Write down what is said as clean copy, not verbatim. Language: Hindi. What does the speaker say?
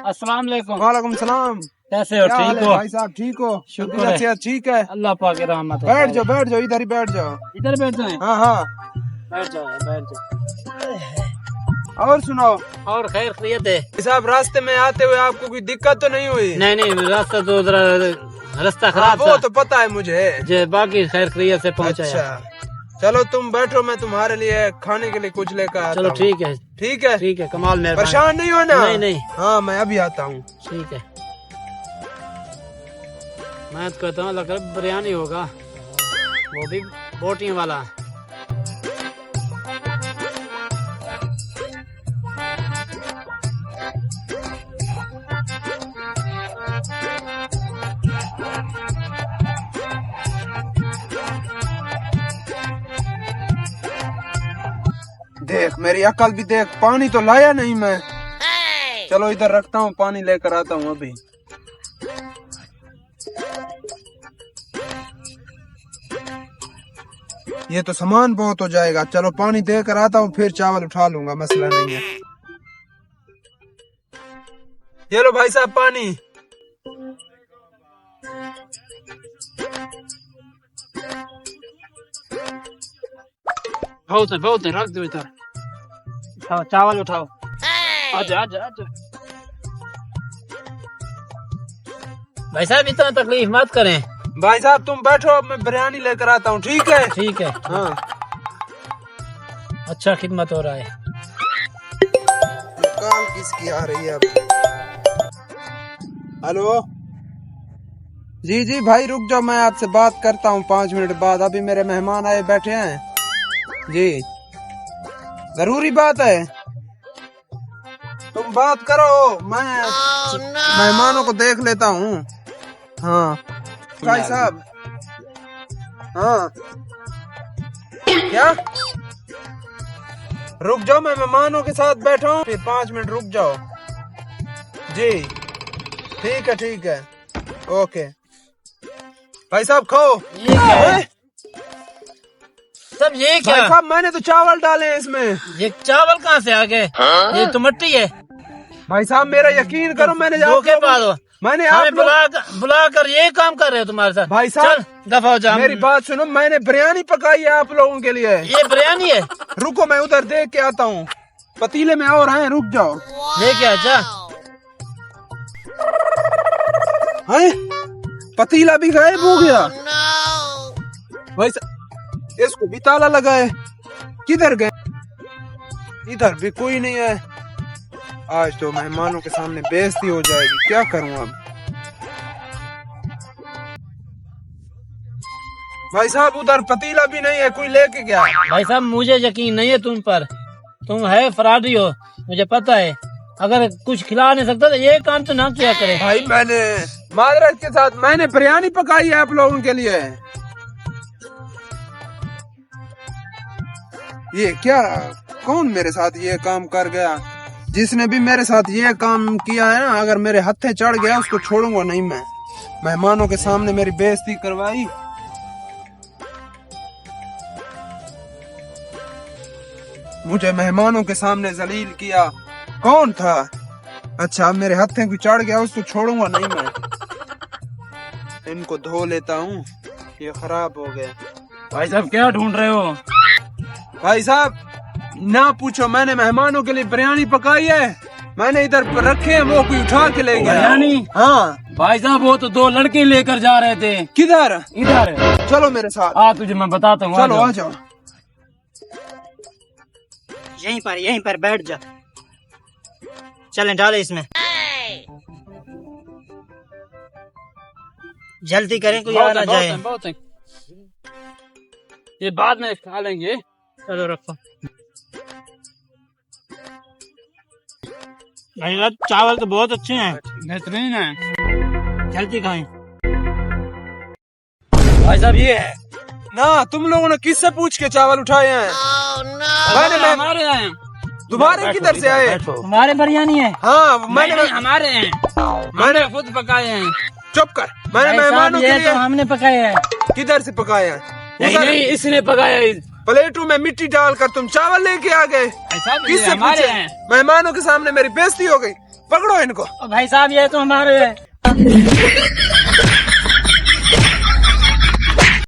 अस्सलाम वालेकुम। वालेकुम सलाम। कैसे हो? क्या हाल ठीक है हो? भाई साहब? ठीक हो? शुक्र है। सेहत ठीक है? अल्लाह पाक की रहमत है। बैठ जाओ इधर ही बैठ जाओ। इधर बैठ जाए। हाँ हाँ। बैठ जाओ बैठ जाओ। और सुनाओ और खैर खैरियत है? भाई साहब, रास्ते में आते हुए आपको कोई दिक्कत तो नहीं हुई? नहीं नहीं, रास्ता तो उधर रास्ता हाँ, खराब वो था। तो पता है मुझे। जे बाकी खैर खैरियत से पहुंचा। अच्छा चलो तुम बैठो, मैं तुम्हारे लिए खाने के लिए कुछ लेकर आता चलो हूँ। ठीक है। ठीक है ठीक है, कमाल मेहरबानी। परेशान नहीं हो ना? नहीं नहीं। हाँ मैं अभी आता हूँ। ठीक है। मैं तो कहता हूँ लग रहा बिरयानी होगा, वो भी बोटियों वाला। देख मेरी अकल भी देख, पानी तो लाया नहीं मैं। चलो इधर रखता हूँ, पानी लेकर आता हूँ अभी। ये तो सामान बहुत हो जाएगा। चलो पानी देकर आता हूँ, फिर चावल उठा लूंगा, मसला नहीं है। ये लो भाई साहब पानी। बहुत है, रख दो इधर। उठाओ चावल उठाओ। आजा आजा आजा। भाई साहब इतना तकलीफ मत करें। भाई साहब तुम बैठो, अब मैं बिरयानी लेकर आता हूँ। ठीक है? ठीक है। हाँ। अच्छा खिदमत हो रहा है। कॉल किसकी आ रही है अब? हेलो जी जी भाई रुक जाओ, मैं आपसे बात करता हूँ 5 मिनट बाद। अभी मेरे मेहमान आए बैठे हैं जी, जरूरी बात है। तुम बात करो, मैं मेहमानों को देख लेता हूँ। हाँ भाई साहब। हाँ क्या? रुक जाओ, मैं मेहमानों के साथ बैठा हूँ, फिर 5 मिनट रुक जाओ जी। ठीक है ओके। भाई साहब खाओ। ये क्या है? सब ये क्या? भाई साहब मैंने तो चावल डाले हैं इसमें। ये चावल कहाँ से आ गए? ये तो मिट्टी है। भाई साहब मेरा यकीन करो, मैंने धोखे बाद हो। मैंने हमें बुला कर ये काम कर रहे हो तुम्हारे साथ। भाई साहब दफा हो जा। मेरी बात सुनो, मैंने बिरयानी पकाई है आप लोगों के लिए। ये बिरयानी है? रुको मैं उधर देख के आता हूँ, पतीले में और हैं, रुक जाओ। लेके आ जा। हैं? पतीला भी गायब हो गया। भाई साहब इसको भी ताला लगा है, किधर गए? इधर भी कोई नहीं है। आज तो मेहमानों के सामने बेइज्जती हो जाएगी, क्या करूं अब? भाई साहब उधर पतीला भी नहीं है, कोई लेके गया। भाई साहब मुझे यकीन नहीं है तुम पर, तुम है फराडी हो, मुझे पता है। अगर कुछ खिला नहीं सकता तो ये काम तो ना किया करे। भाई मैंने माजरत के साथ मैंने बिरयानी पकाई है आप लोगों के लिए। ये क्या, कौन मेरे साथ ये काम कर गया? जिसने भी मेरे साथ ये काम किया है ना, अगर मेरे हत्थे चढ़ गया उसको छोड़ूंगा नहीं मैं। मेहमानों के सामने मेरी बेइज्जती करवाई। मुझे मेहमानों के सामने जलील किया। कौन था? अच्छा मेरे हत्थे को चढ़ गया, उसको छोड़ूंगा नहीं मैं। इनको धो लेता हूँ, ये खराब हो गए। भाई साहब क्या ढूंढ रहे हो? भाई साहब ना पूछो, मैंने मेहमानों के लिए बिरयानी पकाई है, मैंने इधर पर रखे हैं, वो कोई उठा के ले गया। बिरयानी? हाँ भाई साहब वो तो 2 लड़के लेकर जा रहे थे। किधर? इधर चलो मेरे साथ। आ, तुझे मैं बताता हूँ। चलो आ जाओ। यहीं पर बैठ जा। चलें डाले इसमें, जल्दी करें कोई आ ना जाए। बहुत है। ये बाद में खा लेंगे। चलो रखो। भाई साहब चावल तो बहुत अच्छे हैं, बेहतरीन है। जल्दी खाएं। भाई साहब ये है ना तुम लोगों ने किससे पूछ के चावल उठाए हैं? हमारे हैं। तुम्हारे किधर से आए? हमारे बिरयानी है। हाँ मैंने हमारे हैं, मैंने खुद पकाए हैं। चुप कर, मैंने भाई साहब मेहमानों के ये लिए तो हमने पकाए हैं। किधर से पकाए हैं? नहीं नहीं, इसने पकाया। प्लेटों में मिट्टी डालकर तुम चावल लेके आ गए। भाई साहब, ये किससे हमारे पूछे? हैं। मेहमानों के सामने मेरी बेइज्जती हो गई। पकड़ो इनको। भाई साहब ये तो हमारे है।